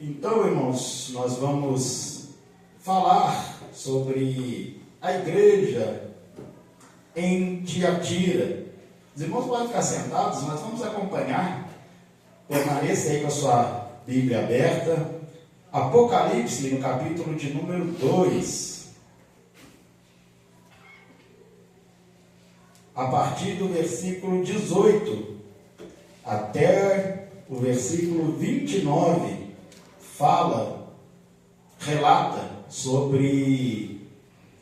Então, irmãos, nós vamos falar sobre a igreja em Tiatira. Os irmãos podem ficar sentados, nós vamos acompanhar. Permaneça aí com a sua Bíblia aberta. Apocalipse, no capítulo de número 2. A partir do versículo 18 até o versículo 29, relata sobre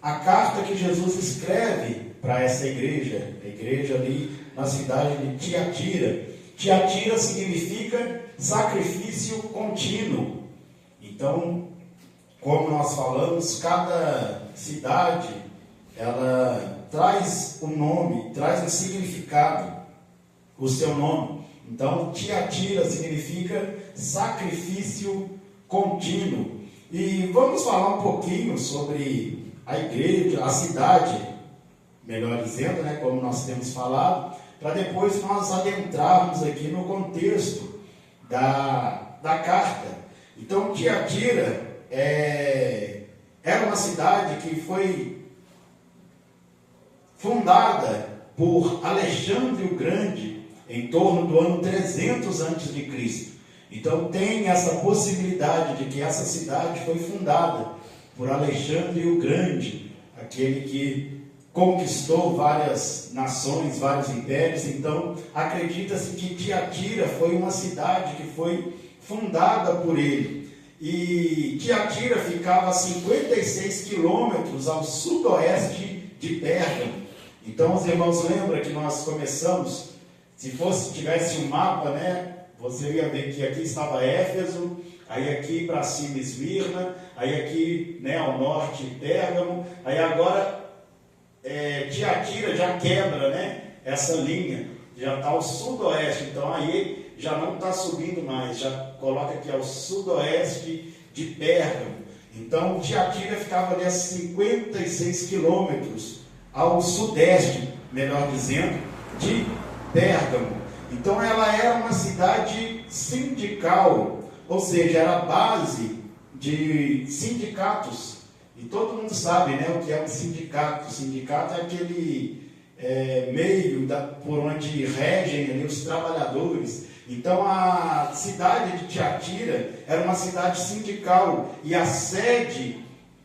a carta que Jesus escreve para essa igreja, a igreja ali na cidade de Tiatira. Tiatira significa sacrifício contínuo. Então, como nós falamos, cada cidade, ela traz um nome, traz um significado, o seu nome. Então, Tiatira significa sacrifício contínuo. E vamos falar um pouquinho sobre a igreja, a cidade, melhor dizendo, como nós temos falado, para depois nós adentrarmos aqui no contexto da carta. Então, Tiatira era uma cidade que foi fundada por Alexandre o Grande em torno do ano 300 a.C. Então tem essa possibilidade de que essa cidade foi fundada por Alexandre o Grande, aquele que conquistou várias nações, vários impérios. Então acredita-se que Tiatira foi uma cidade que foi fundada por ele. E Tiatira ficava a 56 quilômetros ao sudoeste de Pérgamo. Então os irmãos lembram que nós começamos, se tivesse um mapa, você ia ver que aqui estava Éfeso, aí aqui para cima Esmirna, aí aqui ao norte Pérgamo, aí agora Tiatira já quebra essa linha, já está ao sudoeste, então aí já não está subindo mais, já coloca aqui ao sudoeste de Pérgamo. Então Tiatira ficava ali a 56 quilômetros ao sudeste, melhor dizendo, de Pérgamo. Então ela era uma cidade sindical, ou seja, era a base de sindicatos. E todo mundo sabe o que é um sindicato. O sindicato é aquele meio por onde regem ali os trabalhadores. Então a cidade de Tiatira era uma cidade sindical e a sede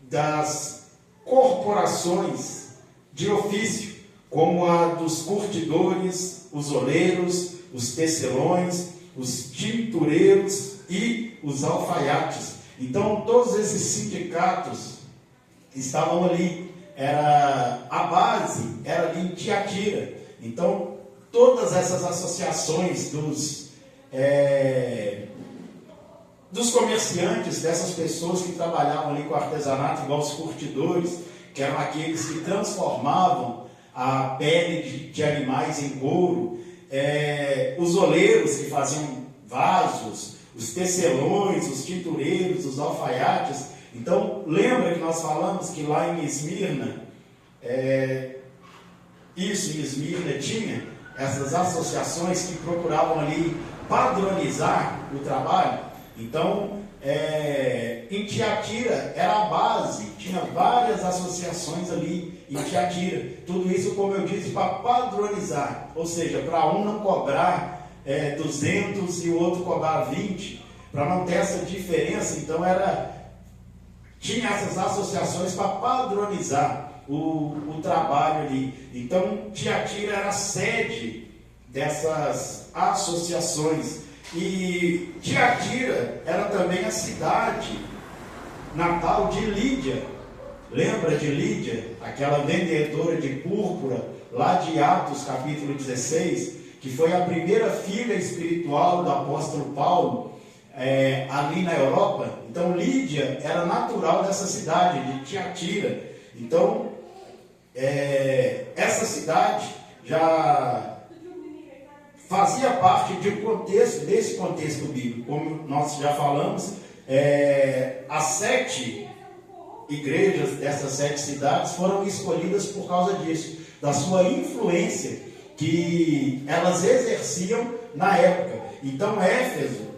das corporações de ofício, como a dos curtidores, os oleiros, os tecelões, os tintureiros e os alfaiates. Então todos esses sindicatos estavam ali, a base era ali em Tiatira. Então todas essas associações dos comerciantes, dessas pessoas que trabalhavam ali com artesanato, igual os curtidores, que eram aqueles que transformavam a pele de animais em couro, os oleiros que faziam vasos, os tecelões, os tintureiros, os alfaiates. Então, lembra que nós falamos que lá em Esmirna, em Esmirna tinha essas associações que procuravam ali padronizar o trabalho. Então, em Tiatira era a base, tinha várias associações ali em Tiatira. Tudo isso, como eu disse, para padronizar, ou seja, para um não cobrar 200 e o outro cobrar 20, para não ter essa diferença. Então tinha essas associações para padronizar o trabalho ali. Então Tiatira era a sede dessas associações. E Tiatira era também a cidade natal de Lídia. Lembra de Lídia? Aquela vendedora de púrpura, lá de Atos capítulo 16, que foi a primeira filha espiritual do apóstolo Paulo, ali na Europa. Então Lídia era natural dessa cidade, de Tiatira. Então, essa cidade já fazia parte desse contexto bíblico. Como nós já falamos, as 7 igrejas dessas 7 cidades foram escolhidas por causa disso, da sua influência que elas exerciam na época. Então Éfeso,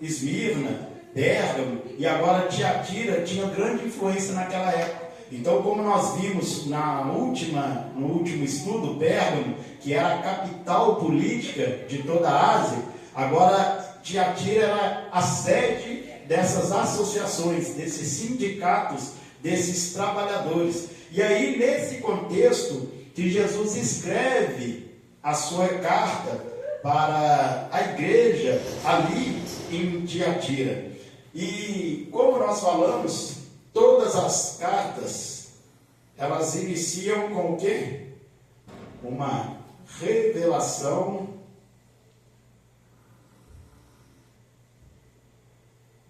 Esmirna, Pérgamo, e agora Tiatira tinha grande influência naquela época. Então, como nós vimos no último estudo, Pérgamo, que era a capital política de toda a Ásia, agora Tiatira era a sede dessas associações, desses sindicatos, desses trabalhadores. E aí, nesse contexto, que Jesus escreve a sua carta para a igreja ali em Tiatira. E como nós falamos, todas as cartas, elas iniciam com o quê? Uma revelação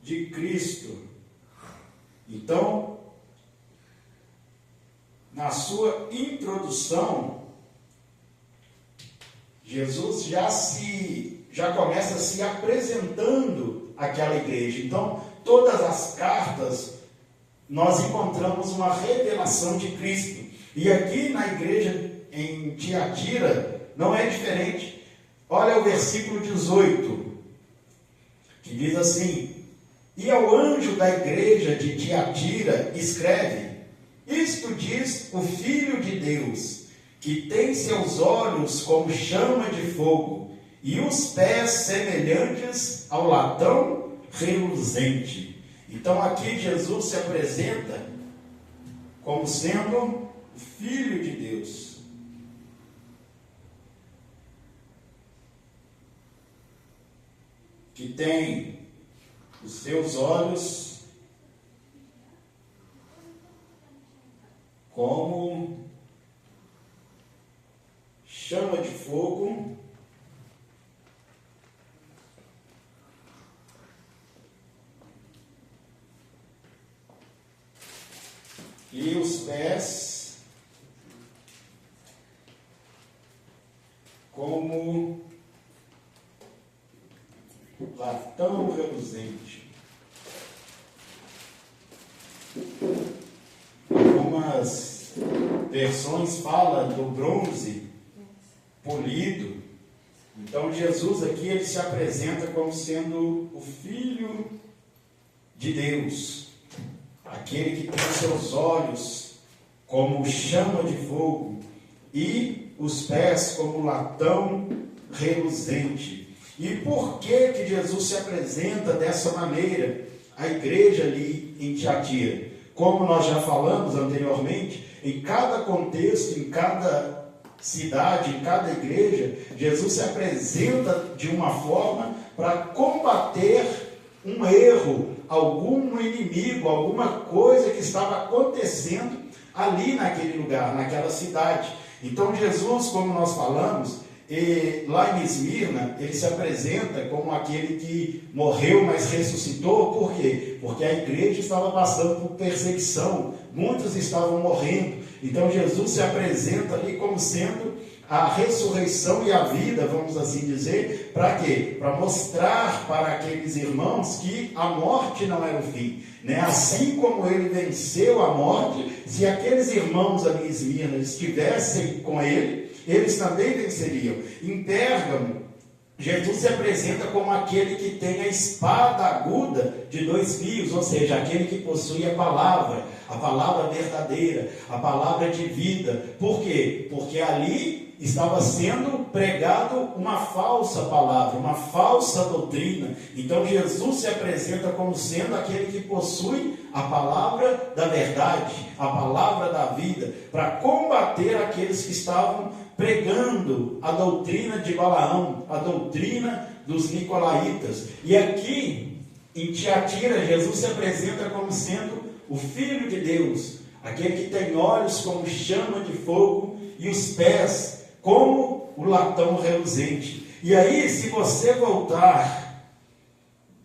de Cristo. Então, na sua introdução, Jesus já começa se apresentando àquela igreja. Então, todas as cartas, nós encontramos uma revelação de Cristo. E aqui na igreja em Tiatira, não é diferente. Olha o versículo 18, que diz assim: e ao anjo da igreja de Tiatira escreve: isto diz o Filho de Deus, que tem seus olhos como chama de fogo, e os pés semelhantes ao latão reluzente. Então aqui Jesus se apresenta como sendo o Filho de Deus. Que tem os seus olhos como chama de fogo, e os pés como latão reluzente. Algumas versões falam do bronze polido. Então Jesus aqui ele se apresenta como sendo o Filho de Deus, aquele que tem seus olhos como chama de fogo e os pés como latão reluzente. E por que Jesus se apresenta dessa maneira à igreja ali em Tiatira? Como nós já falamos anteriormente, em cada contexto, em cada cidade, em cada igreja, Jesus se apresenta de uma forma para combater um erro, algum inimigo, alguma coisa que estava acontecendo ali naquele lugar, naquela cidade. Então Jesus, como nós falamos, lá em Esmirna, ele se apresenta como aquele que morreu, mas ressuscitou. Por quê? Porque a igreja estava passando por perseguição, muitos estavam morrendo. Então Jesus se apresenta ali como sendo a ressurreição e a vida, vamos assim dizer. Para quê? Para mostrar para aqueles irmãos que a morte não era o fim, né? Assim como ele venceu a morte, se aqueles irmãos ali em Esmirna estivessem com ele, eles também venceriam. Em Pérgamo, Jesus se apresenta como aquele que tem a espada aguda de 2 fios, ou seja, aquele que possui a palavra verdadeira, a palavra de vida. Por quê? Porque ali estava sendo pregado uma falsa palavra, uma falsa doutrina. Então Jesus se apresenta como sendo aquele que possui a palavra da verdade, a palavra da vida, para combater aqueles que estavam pregando a doutrina de Balaão, a doutrina dos nicolaítas. E aqui em Tiatira, Jesus se apresenta como sendo o Filho de Deus, aquele que tem olhos como chama de fogo e os pés como o latão reluzente. E aí, se você voltar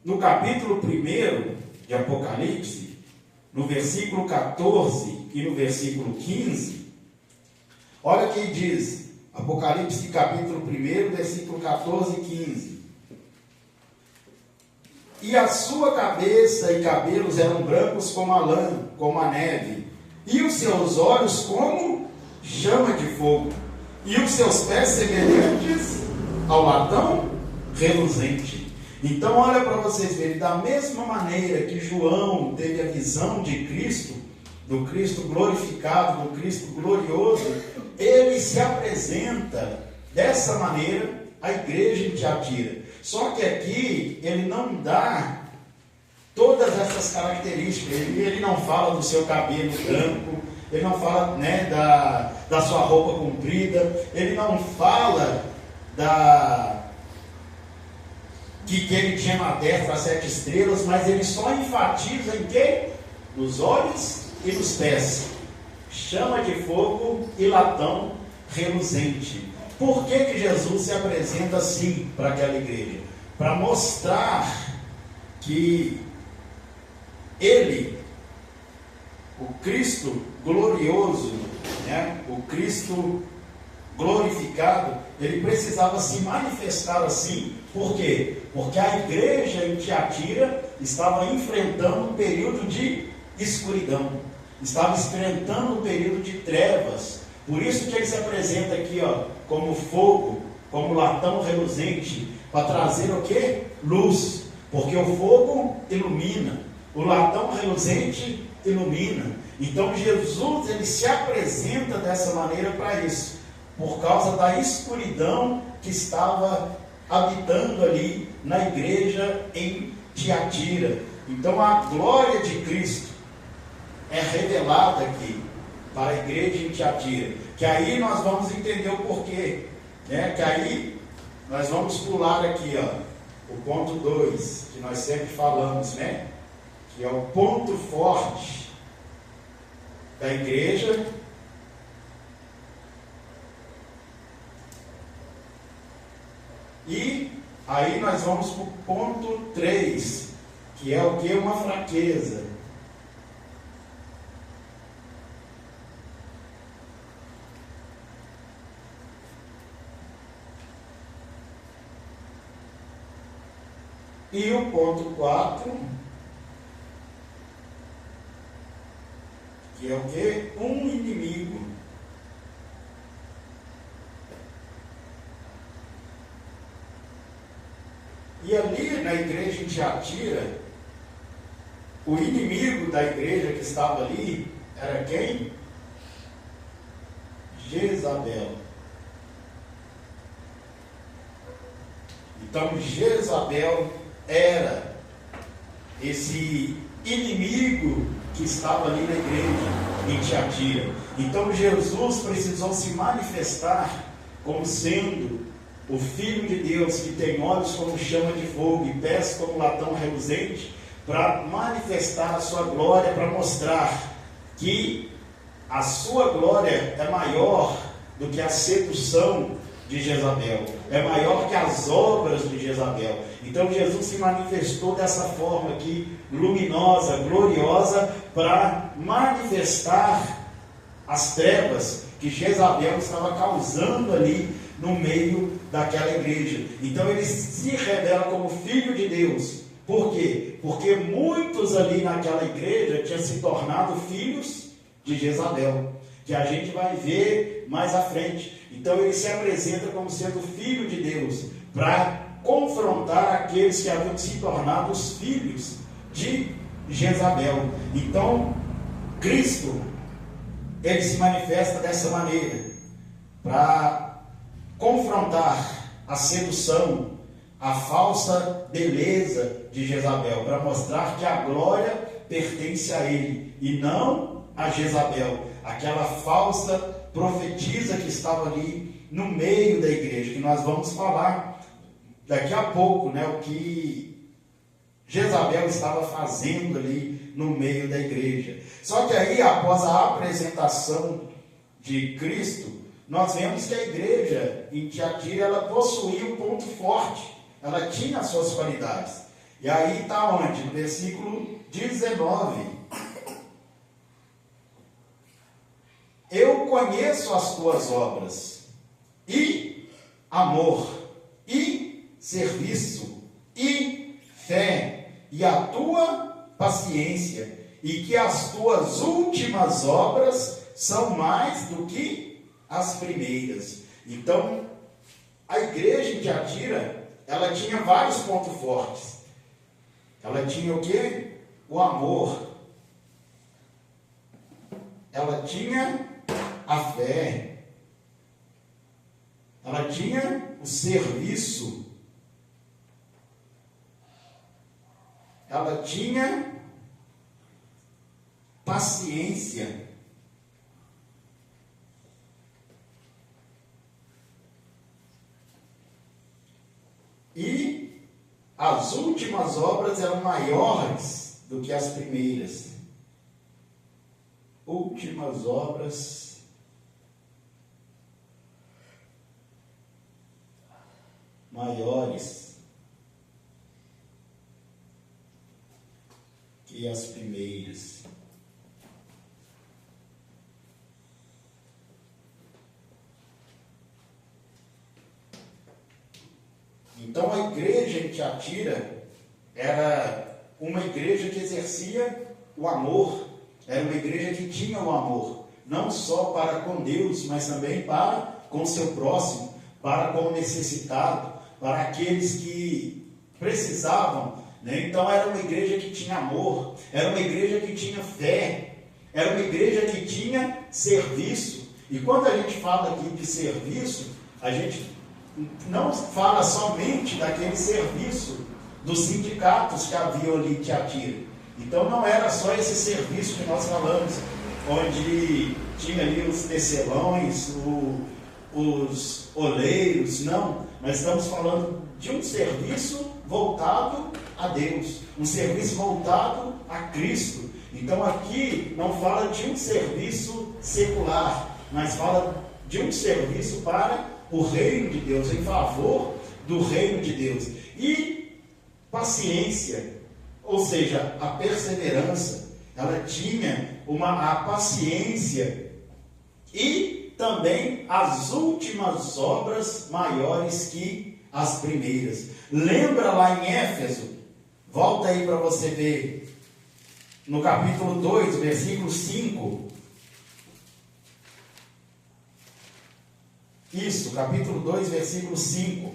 no capítulo 1 de Apocalipse, no versículo 14 e no versículo 15, olha o que diz, Apocalipse capítulo 1, versículo 14 e 15. E a sua cabeça e cabelos eram brancos como a lã, como a neve, e os seus olhos como chama de fogo, e os seus pés semelhantes ao latão reluzente. Então olha para vocês verem, da mesma maneira que João teve a visão de Cristo, do Cristo glorificado, do Cristo glorioso, ele se apresenta dessa maneira à igreja em Tiatira. Só que aqui ele não dá todas essas características, ele não fala do seu cabelo branco, ele não fala, né, da sua roupa comprida, ele não fala que ele tinha na destra as 7 estrelas, mas ele só enfatiza em quê? Nos olhos e nos pés, chama de fogo e latão reluzente. Por que Jesus se apresenta assim para aquela igreja? Para mostrar que ele, o Cristo glorioso, né? O Cristo glorificado, ele precisava se manifestar assim. Por quê? Porque a igreja em Tiatira estava enfrentando um período de escuridão, estava enfrentando um período de trevas. Por isso que ele se apresenta aqui, ó, como fogo, como latão reluzente, para trazer o quê? Luz. Porque o fogo ilumina, o latão reluzente ilumina. Então Jesus, ele se apresenta dessa maneira para isso, por causa da escuridão que estava habitando ali na igreja em Tiatira. Então a glória de Cristo é revelada aqui para a igreja em Tiatira, que aí nós vamos entender o porquê, né? Que aí nós vamos pular aqui, ó, o ponto 2, que nós sempre falamos, né? Que é o ponto forte da igreja. E aí nós vamos para o ponto 3, que é o que? Uma fraqueza. E o ponto 4, que é o que? Um inimigo. E ali na igreja em Tiatira, o inimigo da igreja que estava ali era quem? Jezabel. Então Jezabel era esse inimigo que estava ali na igreja em Tiatira. Então Jesus precisou se manifestar como sendo o Filho de Deus, que tem olhos como chama de fogo e pés como latão reluzente, para manifestar a sua glória, para mostrar que a sua glória é maior do que a sedução de Jezabel, é maior que as obras de Jezabel. Então Jesus se manifestou dessa forma aqui, luminosa, gloriosa, para manifestar as trevas que Jezabel estava causando ali no meio daquela igreja. Então ele se revela como Filho de Deus. Por quê? Porque muitos ali naquela igreja tinham se tornado filhos de Jezabel, que a gente vai ver mais à frente. Então ele se apresenta como sendo Filho de Deus, para confrontar aqueles que haviam se tornado os filhos de Jezabel. Então Cristo, ele se manifesta dessa maneira, para confrontar a sedução, a falsa beleza de Jezabel, para mostrar que a glória pertence a ele e não a Jezabel, aquela falsa profetisa que estava ali no meio da igreja, que nós vamos falar daqui a pouco, né, o que Jezabel estava fazendo ali no meio da igreja. Só que aí, após a apresentação de Cristo, nós vemos que a igreja em Tiatira, ela possuía um ponto forte, ela tinha as suas qualidades. E aí está onde? No versículo 19. Eu conheço as tuas obras, e amor, e serviço, e fé, e a tua paciência, e que as tuas últimas obras são mais do que as primeiras. Então, a igreja em Tiatira, ela tinha vários pontos fortes. Ela tinha o quê? O amor. Ela tinha a fé. Ela tinha o serviço. Ela tinha paciência. E as últimas obras eram maiores do que as primeiras. Últimas obras maiores que as primeiras. Então a igreja em Tiatira era uma igreja que exercia o amor, era uma igreja que tinha o amor, não só para com Deus, mas também para com seu próximo, para com o necessitado, para aqueles que precisavam, né? Então era uma igreja que tinha amor, era uma igreja que tinha fé, era uma igreja que tinha serviço. E quando a gente fala aqui de serviço, a gente não fala somente daquele serviço dos sindicatos que haviam ali em Tiatira. Então não era só esse serviço que nós falamos, onde tinha ali os tecelões, os oleiros, não. Mas estamos falando de um serviço voltado a Deus, um serviço voltado a Cristo. Então aqui não fala de um serviço secular, mas fala de um serviço para o reino de Deus, em favor do reino de Deus. E paciência, ou seja, a perseverança, ela tinha a paciência e também as últimas obras maiores que as primeiras. Lembra lá em Éfeso, volta aí para você ver, no capítulo 2, versículo 5. Isso, capítulo 2, versículo 5.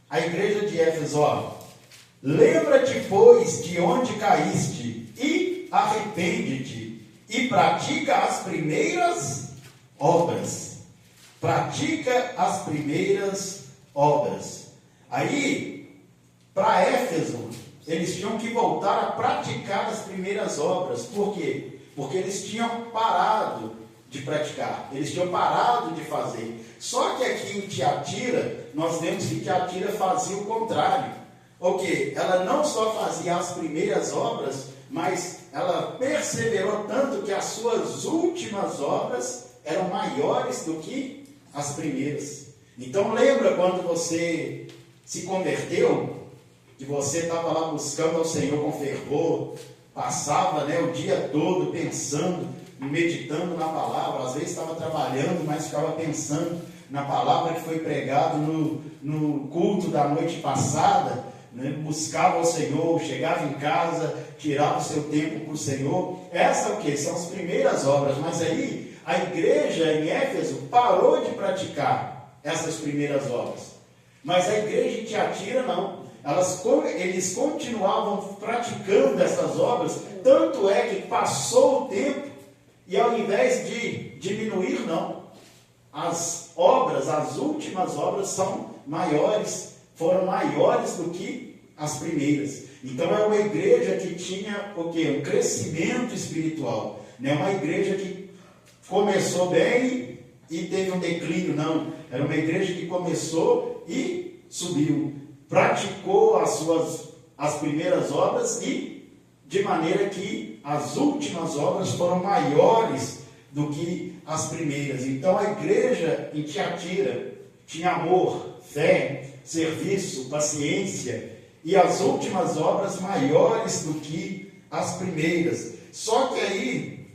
A igreja de Éfeso, ó. Lembra-te, pois, de onde caíste, e arrepende-te, e pratica as primeiras obras. Pratica as primeiras obras. Aí, para Éfeso, eles tinham que voltar a praticar as primeiras obras. Por quê? Porque eles tinham parado de praticar, eles tinham parado de fazer. Só que aqui em Tiatira, nós vemos que Tiatira fazia o contrário. O quê? Ela não só fazia as primeiras obras, mas ela perseverou tanto que as suas últimas obras eram maiores do que as primeiras. Então lembra quando você se converteu, que você estava lá buscando ao Senhor com fervor, passava, né, o dia todo pensando, meditando na palavra, às vezes estava trabalhando, mas ficava pensando na palavra que foi pregado no culto da noite passada, né? Buscava o Senhor, chegava em casa, tirava o seu tempo para o Senhor. Essa é o que? São as primeiras obras. Mas aí a igreja em Éfeso parou de praticar essas primeiras obras. Mas a igreja em Tiatira não. Eles continuavam praticando essas obras, tanto é que passou o tempo e ao invés de diminuir, não. As obras, as últimas obras são maiores, foram maiores do que as primeiras. Então é uma igreja que tinha o quê? Um crescimento espiritual. Não é uma igreja que começou bem e teve um declínio, não. Era uma igreja que começou e subiu. Praticou as primeiras obras e de maneira que as últimas obras foram maiores do que as primeiras. Então a igreja em Tiatira tinha amor, fé, serviço, paciência e as últimas obras maiores do que as primeiras. Só que aí,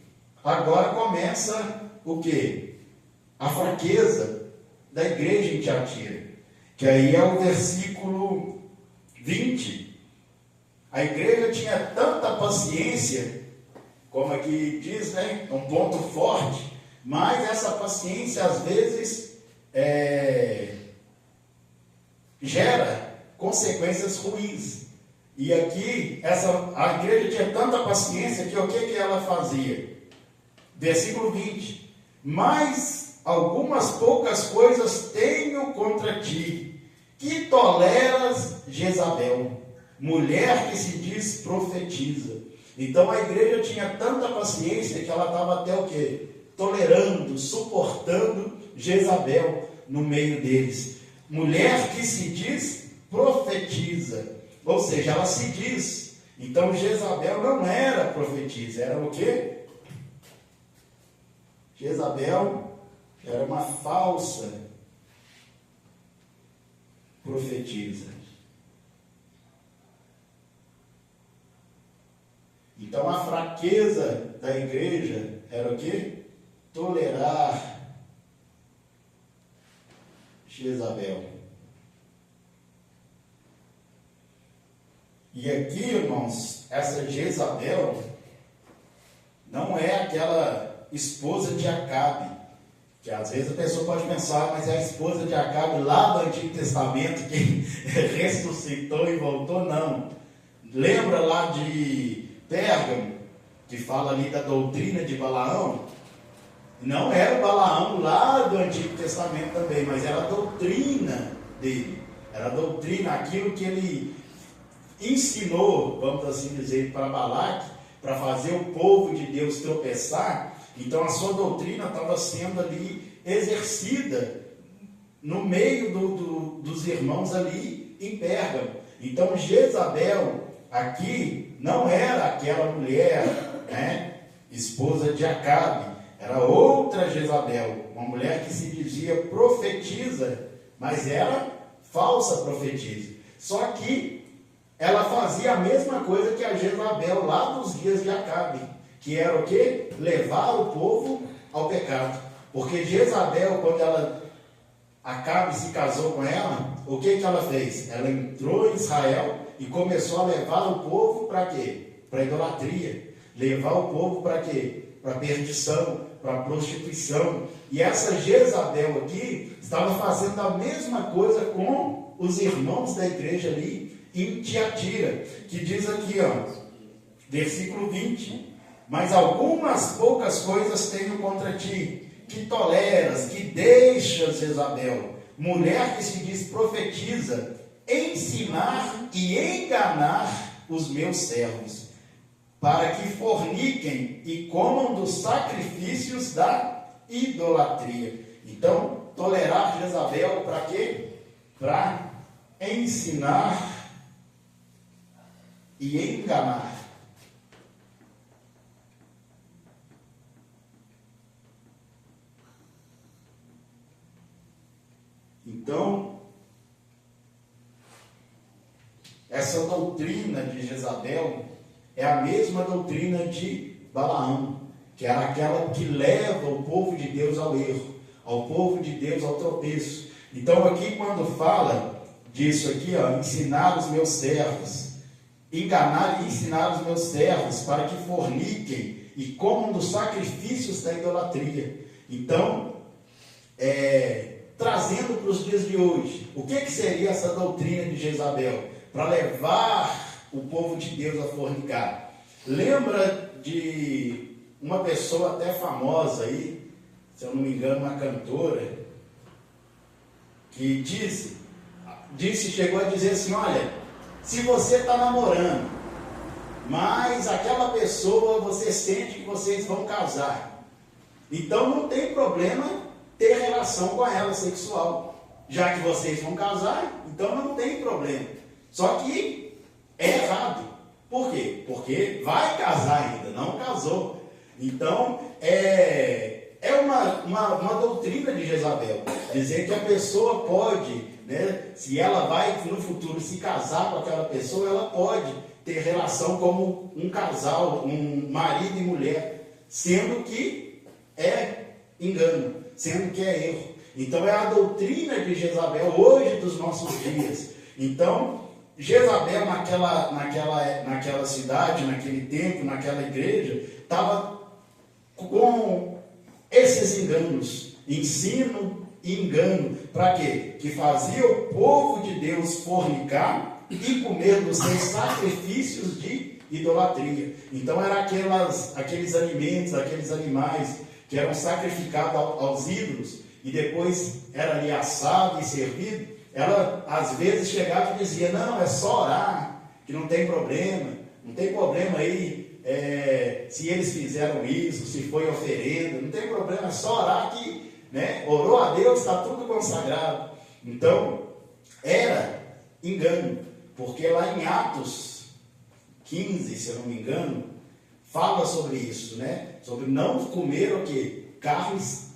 agora começa o quê? A fraqueza da igreja em Tiatira, que aí é o versículo 20. A igreja tinha tanta paciência, como aqui diz, né? Um ponto forte, mas essa paciência às vezes gera consequências ruins. E aqui, a igreja tinha tanta paciência que o que ela fazia? Versículo 20. Mas algumas poucas coisas tenho contra ti, que toleras Jezabel, mulher que se diz profetiza. Então a igreja tinha tanta paciência que ela estava até o quê? Tolerando, suportando Jezabel no meio deles. Mulher que se diz profetiza, ou seja, ela se diz. Então Jezabel não era profetisa, era o quê? Jezabel era uma falsa profetisa. Então a fraqueza da igreja era o quê? Tolerar Jezabel. E aqui, irmãos, essa Jezabel não é aquela esposa de Acabe, que às vezes a pessoa pode pensar, mas é a esposa de Acabe lá do Antigo Testamento que ressuscitou e voltou, não. Lembra lá de Pérgamo, que fala ali da doutrina de Balaão? Não era o Balaão lá do Antigo Testamento também, mas era a doutrina dele. Era a doutrina, aquilo que ele ensinou, vamos assim dizer, para Balaque, para fazer o povo de Deus tropeçar. Então a sua doutrina estava sendo ali exercida no meio dos irmãos ali em Pérgamo. Então Jezabel aqui não era aquela mulher, né, esposa de Acabe, era outra Jezabel, uma mulher que se dizia profetisa, mas era falsa profetisa. Só que ela fazia a mesma coisa que a Jezabel lá nos dias de Acabe, que era o quê? Levar o povo ao pecado. Porque Jezabel, quando Acabe se casou com ela, o que ela fez? Ela entrou em Israel e começou a levar o povo para quê? Para idolatria. Levar o povo para quê? Para perdição, para prostituição. E essa Jezabel aqui estava fazendo a mesma coisa com os irmãos da igreja ali em Tiatira, que diz aqui, ó, versículo 20: mas algumas poucas coisas tenho contra ti, que toleras, que deixas Jezabel, mulher que se diz profetiza, ensinar e enganar os meus servos, para que forniquem e comam dos sacrifícios da idolatria. Então, tolerar Jezabel para quê? Para ensinar e enganar. Então, essa doutrina de Jezabel é a mesma doutrina de Balaão, que era aquela que leva o povo de Deus ao erro, ao povo de Deus ao tropeço. Então aqui quando fala disso aqui, ó, ensinar os meus servos, enganar e ensinar os meus servos para que forniquem e comam dos sacrifícios da idolatria. Então, trazendo para os dias de hoje, o que seria essa doutrina de Jezabel? Para levar o povo de Deus a fornicar. Lembra de uma pessoa até famosa aí, se eu não me engano, uma cantora, que chegou a dizer assim: olha, se você está namorando, mas aquela pessoa você sente que vocês vão casar, então não tem problema ter relação com ela sexual, já que vocês vão casar, então não tem problema. Só que é errado. Por quê? Porque vai casar ainda, não casou. Então, é uma doutrina de Jezabel, dizer que a pessoa pode, né, se ela vai no futuro se casar com aquela pessoa, ela pode ter relação como um casal, um marido e mulher, sendo que é engano, sendo que é erro. Então é a doutrina de Jezabel hoje dos nossos dias. Então Jezabel naquela cidade, naquele tempo, naquela igreja, estava com esses enganos, ensino engano. Para quê? Que fazia o povo de Deus fornicar e comer dos seus sacrifícios de idolatria. Então eram aqueles alimentos, aqueles animais que eram sacrificados aos ídolos e depois era ali assado e servido. Ela às vezes chegava e dizia: não, é só orar, que não tem problema aí, se eles fizeram isso, se foi oferenda, não tem problema, é só orar que, né, orou a Deus, está tudo consagrado. Então era engano, porque lá em Atos 15, se eu não me engano, fala sobre isso, né? Sobre não comer o quê? Carnes,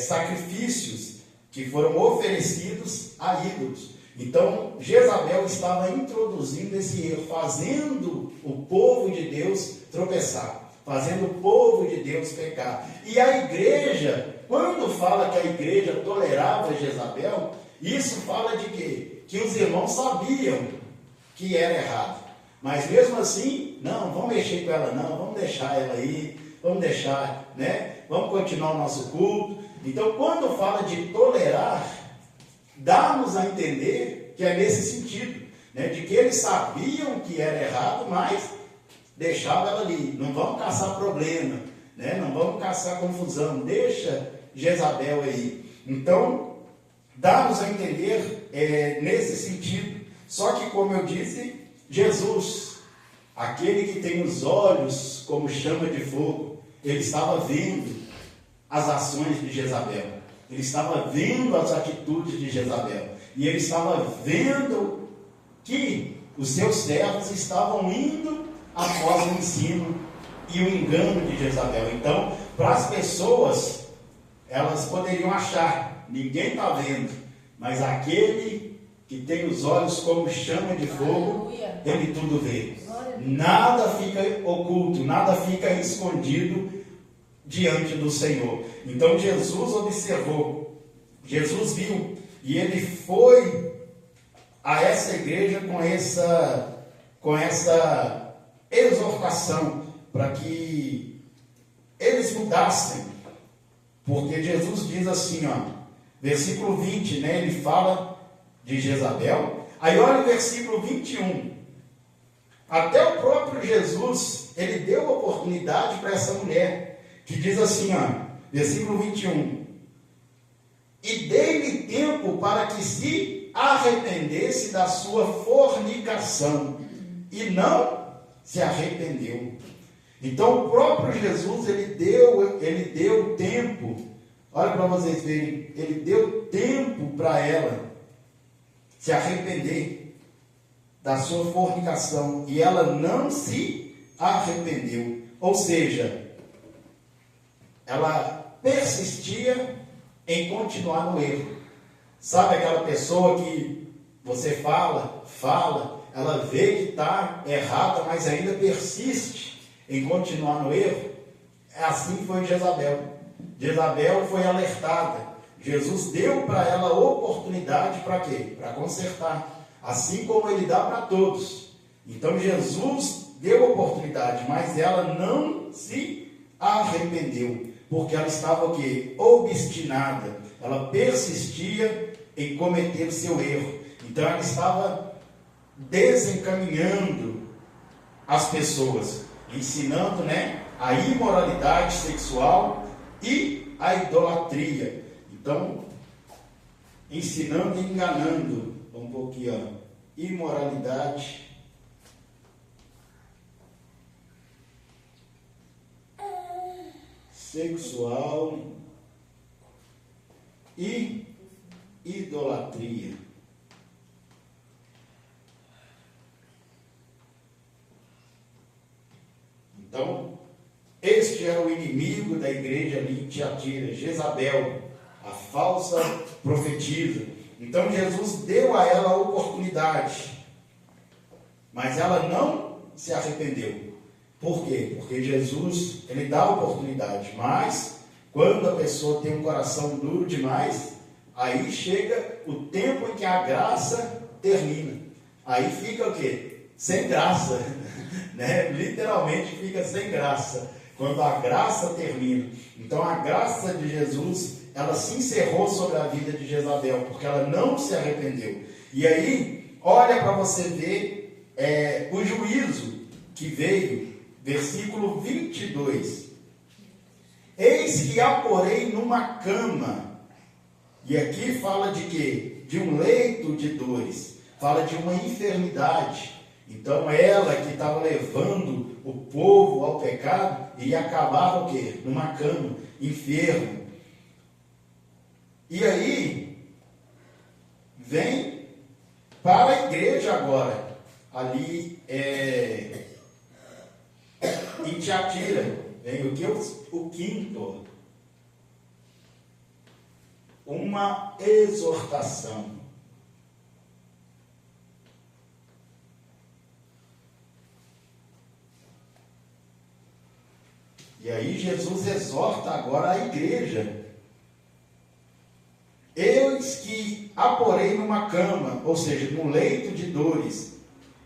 sacrifícios que foram oferecidos a ídolos. Então Jezabel estava introduzindo esse erro, fazendo o povo de Deus tropeçar, fazendo o povo de Deus pecar. E a igreja, quando fala que a igreja tolerava Jezabel, isso fala de quê? Que os irmãos sabiam que era errado, mas mesmo assim, não, vamos mexer com ela não, vamos deixar ela aí, vamos deixar, né? Vamos continuar o nosso culto. Então, quando fala de tolerar, dá-nos a entender que é nesse sentido, né? De que eles sabiam que era errado, mas deixavam ela ali. Não vamos caçar problema, né? Não vamos caçar confusão, deixa Jezabel aí. Então, dá-nos a entender nesse sentido. Só que, como eu disse, Jesus, aquele que tem os olhos como chama de fogo, ele estava vendo as ações de Jezabel, ele estava vendo as atitudes de Jezabel, e ele estava vendo que os seus servos estavam indo após o ensino e o engano de Jezabel. Então, para as pessoas, elas poderiam achar, ninguém está vendo, mas aquele que tem os olhos como chama de fogo, ele tudo vê. Nada fica oculto, nada fica escondido diante do Senhor. Então Jesus observou, Jesus viu, e ele foi a essa igreja com essa exortação para que eles mudassem, porque Jesus diz assim, versículo 20, né, ele fala de Jezabel. Aí olha o versículo 21, até o próprio Jesus, ele deu oportunidade para essa mulher, que diz assim, versículo 21, e dei-lhe tempo para que se arrependesse da sua fornicação, e não se arrependeu. Então o próprio Jesus, ele deu tempo, olha para vocês verem, ele deu tempo para ela se arrepender da sua fornicação, e ela não se arrependeu. Ou seja, ela persistia em continuar no erro. Sabe aquela pessoa que você fala, ela vê que está errada, mas ainda persiste em continuar no erro? Assim foi Jezabel. Jezabel foi alertada. Jesus deu para ela oportunidade para quê? Para consertar. Assim como ele dá para todos. Então Jesus deu oportunidade, mas ela não se arrependeu. Porque ela estava o quê? Obstinada. Ela persistia em cometer o seu erro. Então ela estava desencaminhando as pessoas, ensinando, né, a imoralidade sexual e a idolatria. Então, ensinando e enganando. Vamos pôr aqui, imoralidade sexual e idolatria. Então, este era o inimigo da igreja ali em Tiatira, Jezabel, a falsa profetisa. Então Jesus deu a ela a oportunidade, mas ela não se arrependeu. Por quê? Porque Jesus, ele dá a oportunidade, mas quando a pessoa tem um coração duro demais, aí chega o tempo em que a graça termina. Aí fica o quê? sem graça, né? Literalmente fica sem graça, quando a graça termina. Então a graça de Jesus, ela se encerrou sobre a vida de Jezabel, porque ela não se arrependeu. E aí, olha para você ver o juízo que veio, versículo 22. Eis que a porei numa cama. E aqui fala de quê? De um leito de dores. Fala de uma enfermidade. Então ela que estava levando o povo ao pecado, iria acabar o quê? Numa cama, enfermo. E aí, vem para a igreja agora, ali em Tiatira, vem o que? O quinto, uma exortação. E aí Jesus exorta agora a igreja. Eis que a porei numa cama, ou seja, num leito de dores,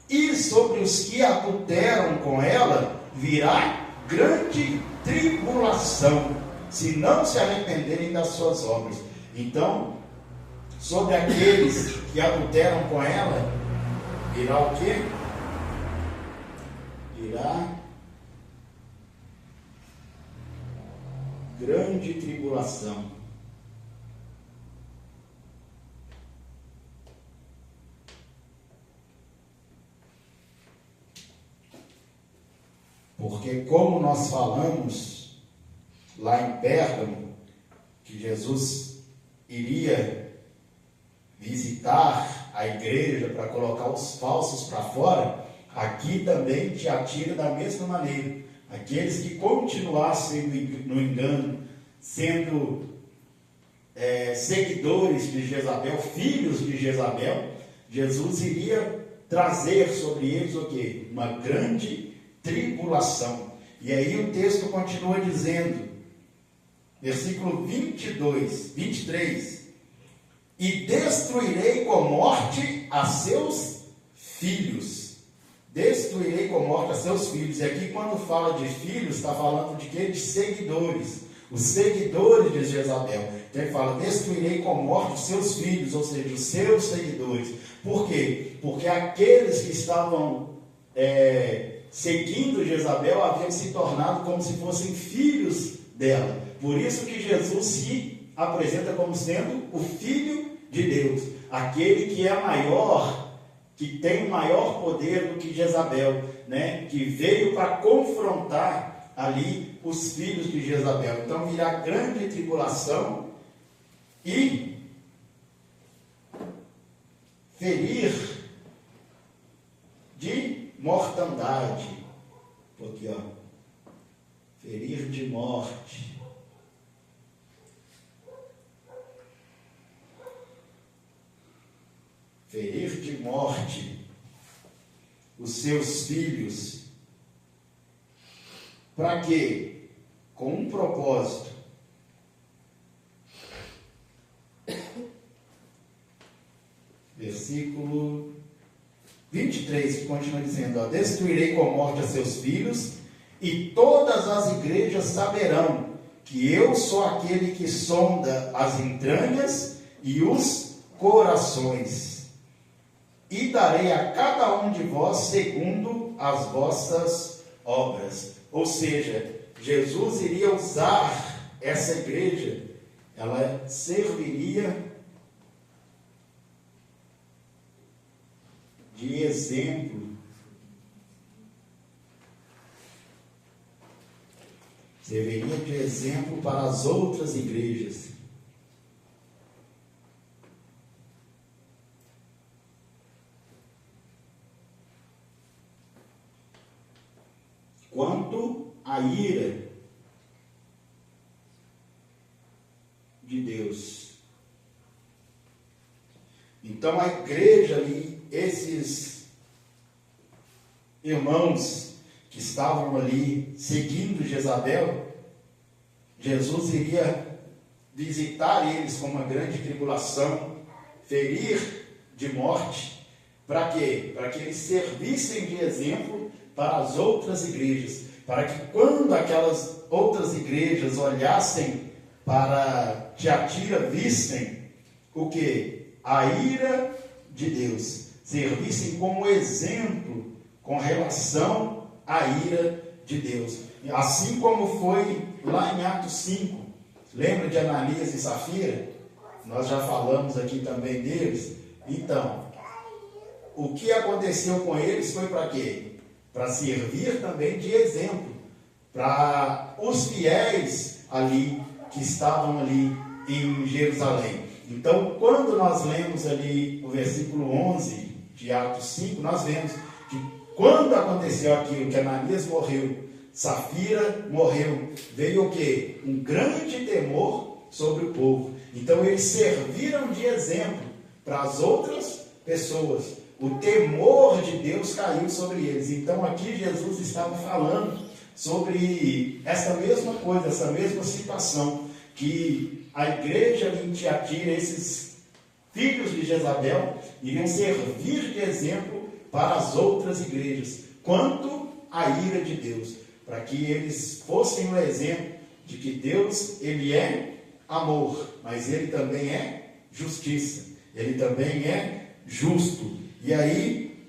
e sobre os que adulteram com ela virá grande tribulação, se não se arrependerem das suas obras. Então, sobre aqueles que adulteram com ela, virá o quê? Virá grande tribulação. Porque como nós falamos lá em Pérgamo, que Jesus iria visitar a igreja para colocar os falsos para fora, aqui também Tiatira da mesma maneira. Aqueles que continuassem no engano, sendo seguidores de Jezabel, filhos de Jezabel, Jesus iria trazer sobre eles o quê? Uma grande tribulação. E aí o texto continua dizendo, versículo 23, e destruirei com morte a seus filhos. Destruirei com morte a seus filhos. E aqui quando fala de filhos, está falando de quê? De seguidores. Os seguidores de Jezabel. Então ele fala, destruirei com morte os seus filhos, ou seja, os seus seguidores. Por quê? Porque aqueles que estavam seguindo Jezabel haviam se tornado como se fossem filhos dela. Por isso que Jesus se apresenta como sendo o Filho de Deus. Aquele que é maior, que tem maior poder do que Jezabel, né? Que veio para confrontar ali os filhos de Jezabel. Então virá grande tribulação e ferir de mortandade. Aqui, ó. Ferir de morte. Ferir de morte os seus filhos. Para quê? Com um propósito. Versículo 23, que continua dizendo, ó, destruirei com morte a seus filhos, e todas as igrejas saberão que eu sou aquele que sonda as entranhas e os corações. E darei a cada um de vós segundo as vossas obras. Ou seja, Jesus iria usar essa igreja, ela serviria de exemplo. Serviria de exemplo para as outras igrejas. Quanto à ira de Deus. Então a igreja ali, esses irmãos que estavam ali seguindo Jezabel, Jesus iria visitar eles com uma grande tribulação, ferir de morte, Para quê? Para que eles servissem de exemplo para as outras igrejas, para que quando aquelas outras igrejas olhassem para Tiatira, vissem o que? A ira de Deus, servissem como exemplo com relação à ira de Deus. Assim como foi lá em Atos 5, lembra de Ananias e Safira? Nós já falamos aqui também deles. Então, o que aconteceu com eles foi para quê? Para servir também de exemplo para os fiéis ali que estavam ali em Jerusalém. Então, quando nós lemos ali o versículo 11 de Atos 5, nós vemos que quando aconteceu aquilo, que Ananias morreu, Safira morreu, veio o quê? Um grande temor sobre o povo. Então, eles serviram de exemplo para as outras pessoas. O temor de Deus caiu sobre eles. Então, aqui Jesus estava falando sobre essa mesma coisa, essa mesma situação, que a igreja de Tiatira, esses filhos de Jezabel, iriam servir de exemplo para as outras igrejas, quanto à ira de Deus, para que eles fossem um exemplo de que Deus, ele é amor, mas ele também é justiça, ele também é justo. E aí,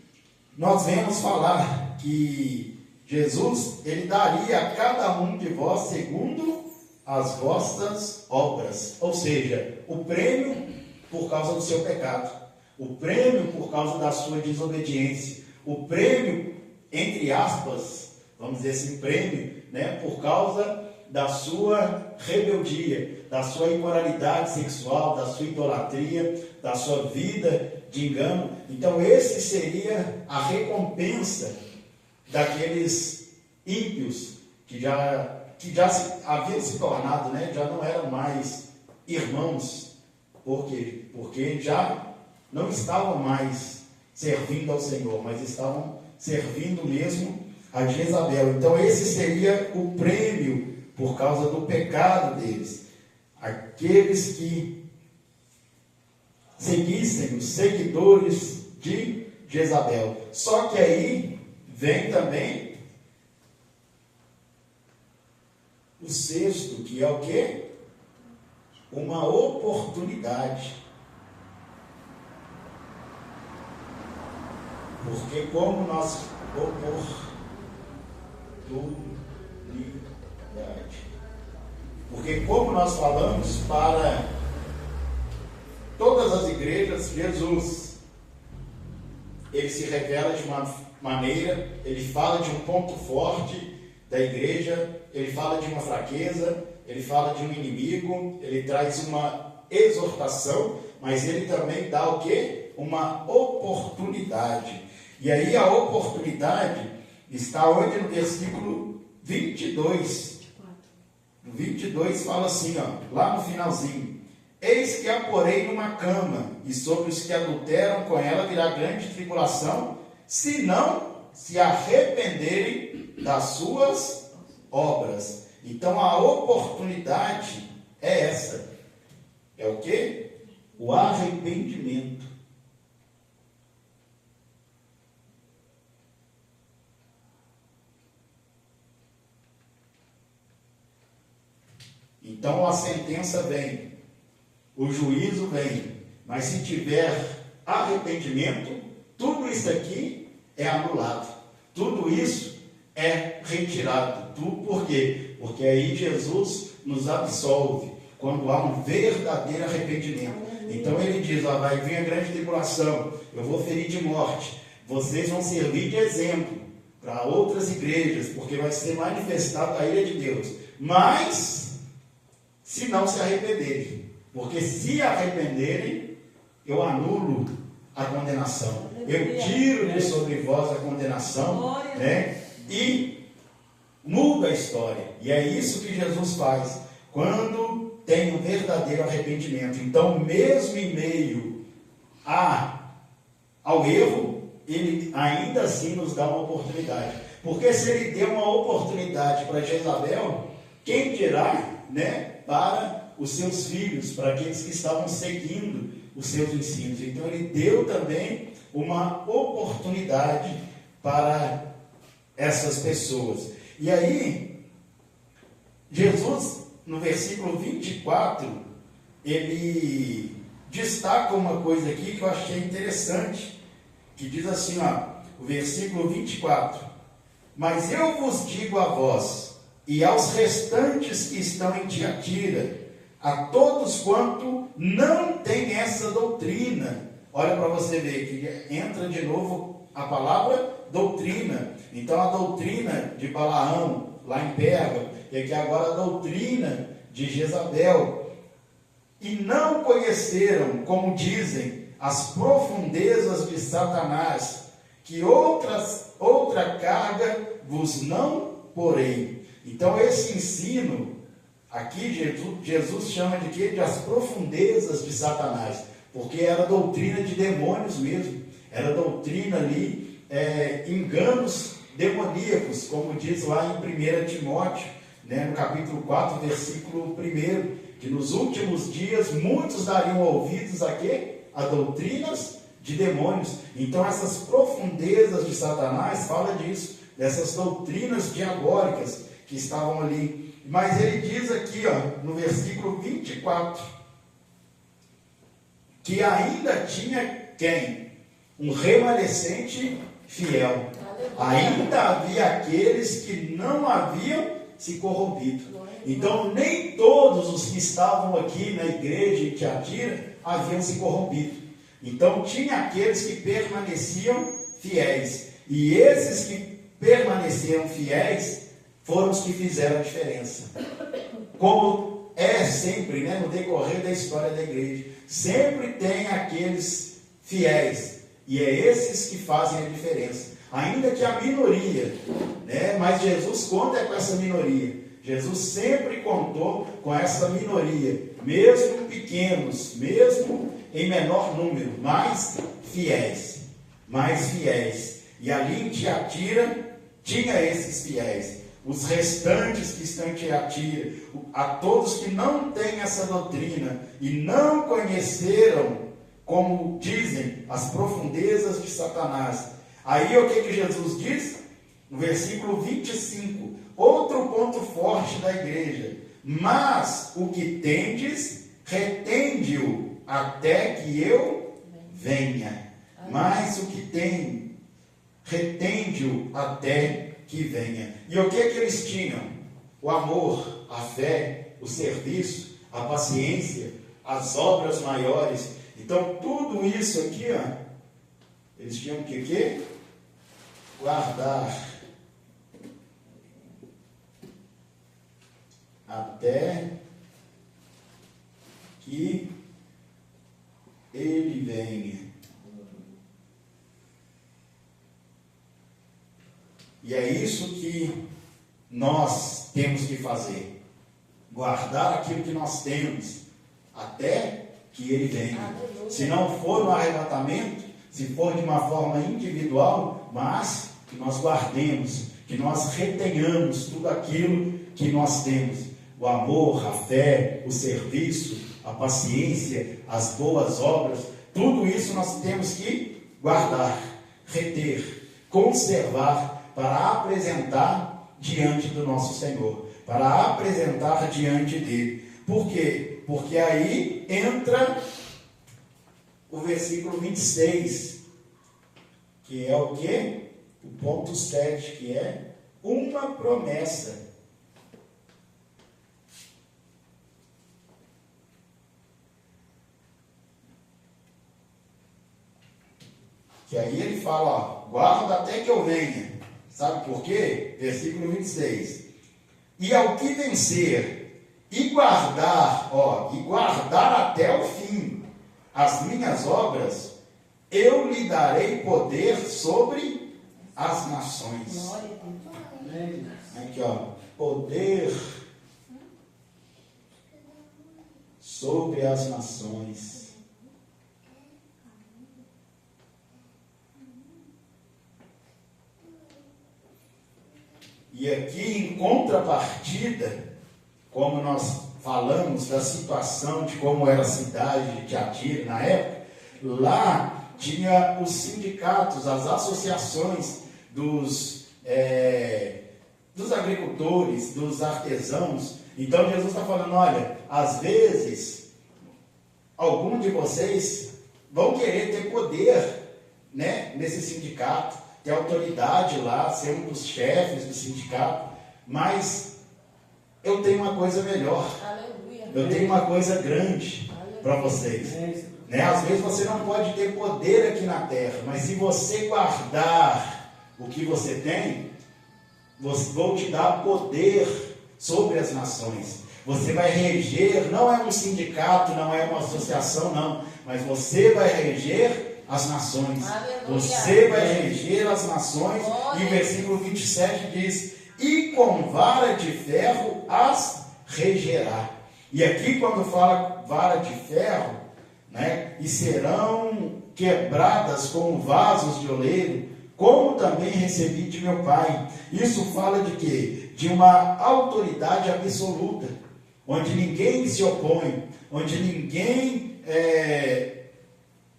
nós vemos falar que Jesus, ele daria a cada um de vós segundo as vossas obras, ou seja, o prêmio por causa do seu pecado, o prêmio por causa da sua desobediência, o prêmio, entre aspas, vamos dizer assim, prêmio, né, por causa da sua rebeldia, da sua imoralidade sexual, da sua idolatria, da sua vida de engano. Então, esse seria a recompensa daqueles ímpios que já haviam se tornado, né, já não eram mais irmãos. Por quê? Porque já não estavam mais servindo ao Senhor, mas estavam servindo mesmo a Jezabel. Então, esse seria o prêmio por causa do pecado deles. Aqueles que seguissem os seguidores de Jezabel. Só que aí vem também o sexto, que é o quê? Uma oportunidade. Porque como nós Porque como nós falamos, para todas as igrejas, Jesus, ele se revela de uma maneira, ele fala de um ponto forte da igreja, ele fala de uma fraqueza, ele fala de um inimigo, ele traz uma exortação, mas ele também dá o quê? Uma oportunidade. E aí a oportunidade está onde? No versículo 22. No 22 fala assim, ó, lá no finalzinho: eis que a porei numa cama, e sobre os que adulteram com ela virá grande tribulação, se não se arrependerem das suas obras. Então a oportunidade é essa. É o quê? O arrependimento. Então a sentença vem, o juízo vem, mas se tiver arrependimento, tudo isso aqui é anulado, tudo isso é retirado. Por quê? Porque aí Jesus nos absolve quando há um verdadeiro arrependimento. Então ele diz: ó, vai vir a grande tribulação, eu vou ferir de morte, vocês vão servir de exemplo para outras igrejas, porque vai ser manifestada a ira de Deus. Mas se não se arrependerem, porque se arrependerem, eu anulo a condenação, eu tiro de sobre vós a condenação, né? E muda a história. E é isso que Jesus faz quando tem um verdadeiro arrependimento. Então, mesmo em meio ao erro, ele ainda assim nos dá uma oportunidade. Porque se ele deu uma oportunidade para Jezabel, quem dirá, né, para os seus filhos, para aqueles que estavam seguindo os seus ensinos. Então ele deu também uma oportunidade para essas pessoas. E aí, Jesus, no versículo 24, ele destaca uma coisa aqui que eu achei interessante, que diz assim, o versículo 24: mas eu vos digo a vós e aos restantes que estão em Tiatira, a todos quanto não têm essa doutrina. Olha para você ver que entra de novo a palavra doutrina. Então a doutrina de Balaão, lá em Pérgamo, e aqui agora a doutrina de Jezabel. E não conheceram, como dizem, as profundezas de Satanás, que outra carga vos não porei. Então esse ensino, aqui Jesus chama de quê? De as profundezas de Satanás, porque era doutrina de demônios mesmo, era doutrina ali, enganos demoníacos, como diz lá em 1 Timóteo, no capítulo 4, versículo 1, que nos últimos dias muitos dariam ouvidos a quê? A doutrinas de demônios. Então essas profundezas de Satanás fala disso, dessas doutrinas diabólicas que estavam ali. Mas ele diz aqui, no versículo 24, que ainda tinha quem? Um remanescente fiel. Ainda havia aqueles que não haviam se corrompido. Então nem todos os que estavam aqui na igreja em Tiatira haviam se corrompido. Então tinha aqueles que permaneciam fiéis. E esses que permaneceram fiéis foram os que fizeram a diferença. Como é sempre, no decorrer da história da igreja, sempre tem aqueles fiéis. E é esses que fazem a diferença. Ainda que a minoria, mas Jesus conta com essa minoria. Jesus sempre contou com essa minoria, mesmo pequenos, mesmo em menor número, mas fiéis. E ali em Tiatira tinha esses fiéis. Os restantes que estão em Tiatira, a todos que não têm essa doutrina e não conheceram, como dizem, as profundezas de Satanás. Aí o que Jesus diz? No versículo 25, outro ponto forte da igreja: mas o que tendes, retende-o até que eu venha. Mas o que tem, retende-o até que venha. E o que eles tinham? O amor, a fé, o serviço, a paciência, as obras maiores. Então tudo isso aqui, eles tinham que guardar até que ele venha. E é isso que nós temos que fazer: guardar aquilo que nós temos até que ele venha. Se não for no arrebatamento, se for de uma forma individual, mas que nós guardemos, que nós retenhamos tudo aquilo que nós temos: o amor, a fé, o serviço, a paciência, as boas obras. Tudo isso nós temos que guardar, reter, conservar, para apresentar diante do nosso Senhor, para apresentar diante dele. Por quê? Porque aí entra o versículo 26, que é o quê? O ponto 7, que é uma promessa. Que aí ele fala, guarda até que eu venha. Sabe por quê? Versículo 26. E ao que vencer, e guardar até o fim as minhas obras, eu lhe darei poder sobre as nações. Aqui, poder sobre as nações. E aqui, em contrapartida, como nós falamos da situação de como era a cidade de Tiatira na época, lá tinha os sindicatos, as associações dos agricultores, dos artesãos. Então Jesus está falando, olha, às vezes, algum de vocês vão querer ter poder, né, nesse sindicato, ter autoridade lá, ser um dos chefes do sindicato, mas eu tenho uma coisa melhor. Aleluia. Eu tenho uma coisa grande para vocês. Né? Às vezes você não pode ter poder aqui na terra, mas se você guardar o que você tem, vou te dar poder sobre as nações. Você vai reger, não é um sindicato, não é uma associação, não, mas você vai reger as nações. Aleluia. Você vai reger as nações. E o versículo 27 diz: e com vara de ferro as regerá. E aqui quando fala vara de ferro, né, e serão quebradas como vasos de oleiro, como também recebi de meu Pai. Isso fala de quê? De uma autoridade absoluta, onde ninguém se opõe, onde ninguém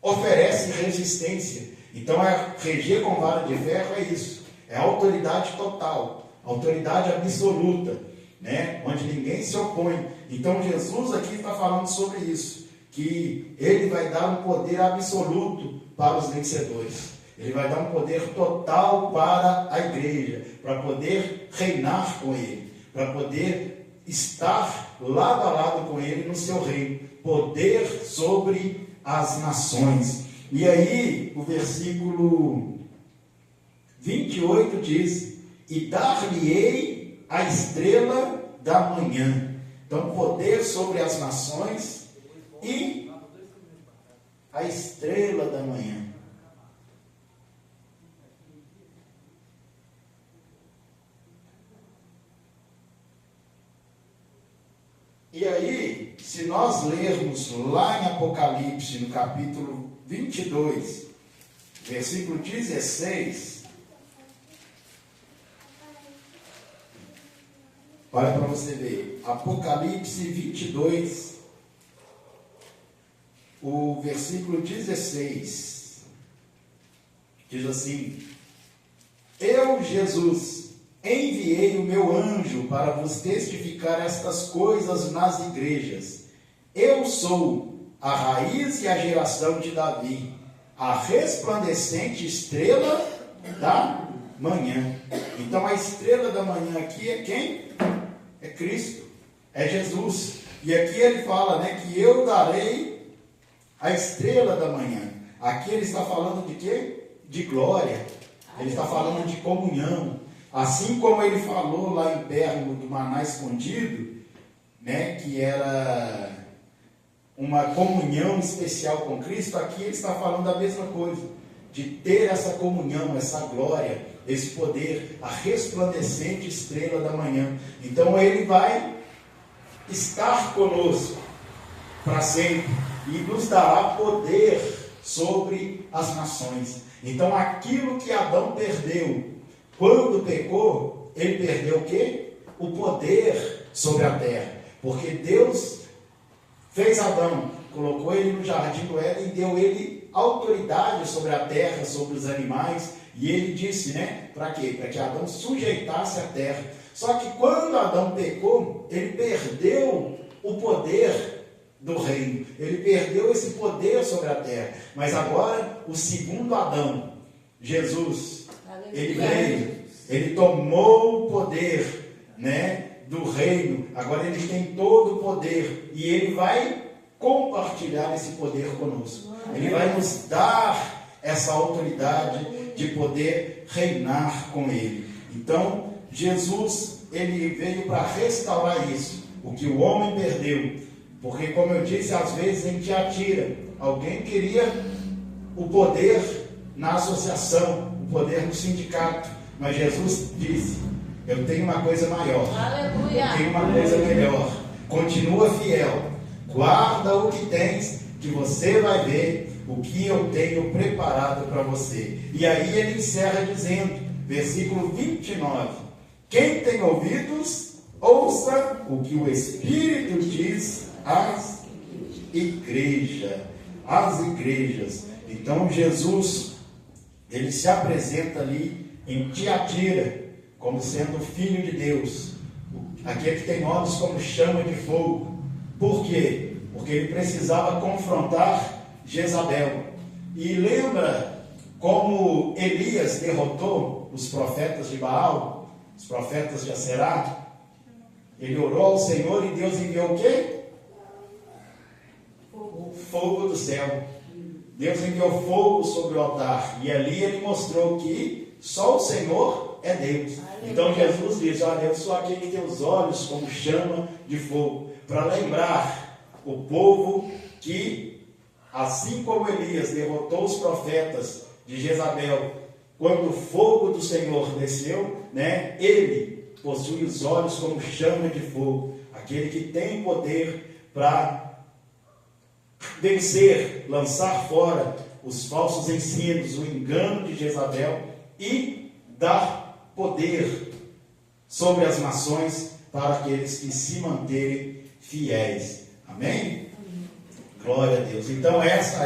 oferece resistência. Então, reger com vara de ferro é isso, é autoridade total, autoridade absoluta, né? Onde ninguém se opõe. Então, Jesus aqui está falando sobre isso, que Ele vai dar um poder absoluto para os vencedores. Ele vai dar um poder total para a igreja, para poder reinar com Ele, para poder estar lado a lado com Ele no seu reino, poder sobre as nações. E aí, o versículo 28 diz: e dar-lhe-ei a estrela da manhã. Então, poder sobre as nações e a estrela da manhã. E aí, se nós lermos lá em Apocalipse, no capítulo 22, versículo 16, olha para você ver, Apocalipse 22, o versículo 16, diz assim: eu, Jesus, enviei o meu anjo para vos testificar estas coisas nas igrejas. Eu sou a raiz e a geração de Davi, a resplandecente estrela da manhã. Então a estrela da manhã aqui é quem? É Cristo, é Jesus. E aqui ele fala, né, que eu darei a estrela da manhã. Aqui ele está falando de quê? De glória. Ele está falando de comunhão. Assim como ele falou lá em Pérgamo do maná escondido, né, que era uma comunhão especial com Cristo, aqui ele está falando a mesma coisa, de ter essa comunhão, essa glória, esse poder, a resplandecente estrela da manhã. Então ele vai estar conosco para sempre e nos dará poder sobre as nações. Então aquilo que Adão perdeu quando pecou, ele perdeu o quê? O poder sobre a terra. Porque Deus fez Adão, colocou ele no jardim do Éden e deu ele autoridade sobre a terra, sobre os animais. E ele disse, né? Para quê? Para que Adão sujeitasse a terra. Só que quando Adão pecou, ele perdeu o poder do reino. Ele perdeu esse poder sobre a terra. Mas agora, o segundo Adão, Jesus, ele veio, ele tomou o poder, né, do reino. Agora ele tem todo o poder e ele vai compartilhar esse poder conosco. Ele vai nos dar essa autoridade de poder reinar com ele. Então Jesus, ele veio para restaurar isso, o que o homem perdeu. Porque, como eu disse, às vezes a gente atira. Alguém queria o poder na associação, o poder no sindicato, mas Jesus disse: eu tenho uma coisa maior. Aleluia. Eu tenho uma coisa melhor. Continua fiel, guarda o que tens, que você vai ver o que eu tenho preparado para você. E aí ele encerra dizendo, versículo 29, quem tem ouvidos, ouça o que o Espírito diz às igrejas. As igrejas. Então Jesus, ele se apresenta ali em Tiatira como sendo o Filho de Deus, aquele que tem olhos como chama de fogo. Por quê? Porque ele precisava confrontar Jezabel. E lembra como Elias derrotou os profetas de Baal, os profetas de Aserá? Ele orou ao Senhor e Deus enviou o quê? Fogo do céu. Deus enviou fogo sobre o altar. E ali ele mostrou que só o Senhor é Deus. Então Jesus diz: olha, eu sou aquele que tem os olhos como chama de fogo. Para lembrar o povo que, assim como Elias derrotou os profetas de Jezabel, quando o fogo do Senhor desceu, ele possui os olhos como chama de fogo. Aquele que tem poder para vencer, lançar fora os falsos ensinos, o engano de Jezabel e dar poder sobre as nações para aqueles que se manterem fiéis. Amém? Glória a Deus. Então essa é